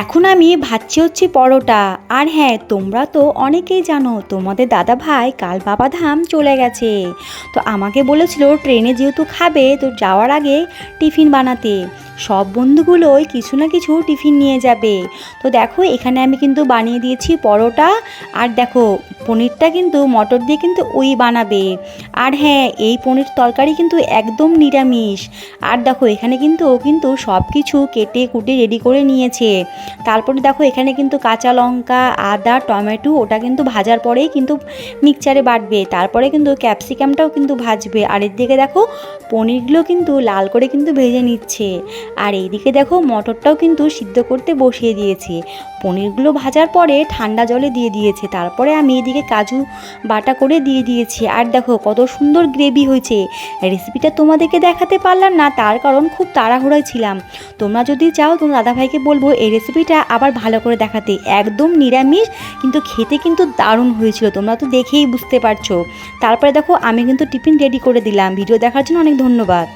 এখন আমি ভাজছি হচ্ছে পরোটা। আর হ্যাঁ, তোমরা তো অনেকেই জানো তোমাদের দাদা ভাই কাল বাবাধাম চলে গেছে। তো আমাকে বলেছিল ট্রেনে যেহেতু খাবে তো যাওয়ার আগে টিফিন বানাতে। সব বন্ধুগুলোই কিছু না কিছু টিফিন নিয়ে যাবে। তো দেখো এখানে আমি কিন্তু বানিয়ে দিয়েছি পরোটা। আর দেখো পনিরটা কিন্তু মটর দিয়ে কিন্তু ওই বানাবে। আর হ্যাঁ, এই পনির তরকারি কিন্তু একদম নিরামিষ। আর দেখো এখানে কিন্তু সব কিছু কেটে কুটে রেডি করে নিয়েছে। তারপরে দেখো এখানে কিন্তু কাঁচা লঙ্কা, আদা, টমেটো ওটা কিন্তু ভাজার পরেই কিন্তু মিক্সচারে বাটবে। তারপরে কিন্তু ক্যাপসিকামটাও কিন্তু ভাজবে। আর এর দিকে দেখো পনিরগুলো কিন্তু লাল করে কিন্তু ভেজে নিচ্ছে। আর এইদিকে দেখো মটরটাও কিন্তু সিদ্ধ করতে বসিয়ে দিয়েছে। পনিরগুলো ভাজার পরে ঠান্ডা জলে দিয়ে দিয়েছে। তারপরে আমি এদিকে কাজু বাটা করে দিয়ে দিয়েছি। আর দেখো কত সুন্দর গ্রেভি হয়েছে। রেসিপিটা তোমাদেরকে দেখাতে পারলাম না, তার কারণ খুব তাড়াহুড়োয় ছিলাম। তোমরা যদি চাও তোমার দাদাভাইকে বলবো এই রেসিপিটা আবার ভালো করে দেখাতে। একদম নিরামিষ কিন্তু খেতে কিন্তু দারুণ হয়েছিল, তোমরা তো দেখেই বুঝতে পারছো। তারপরে দেখো আমি কিন্তু টিফিন রেডি করে দিলাম। ভিডিও দেখার জন্য অনেক ধন্যবাদ।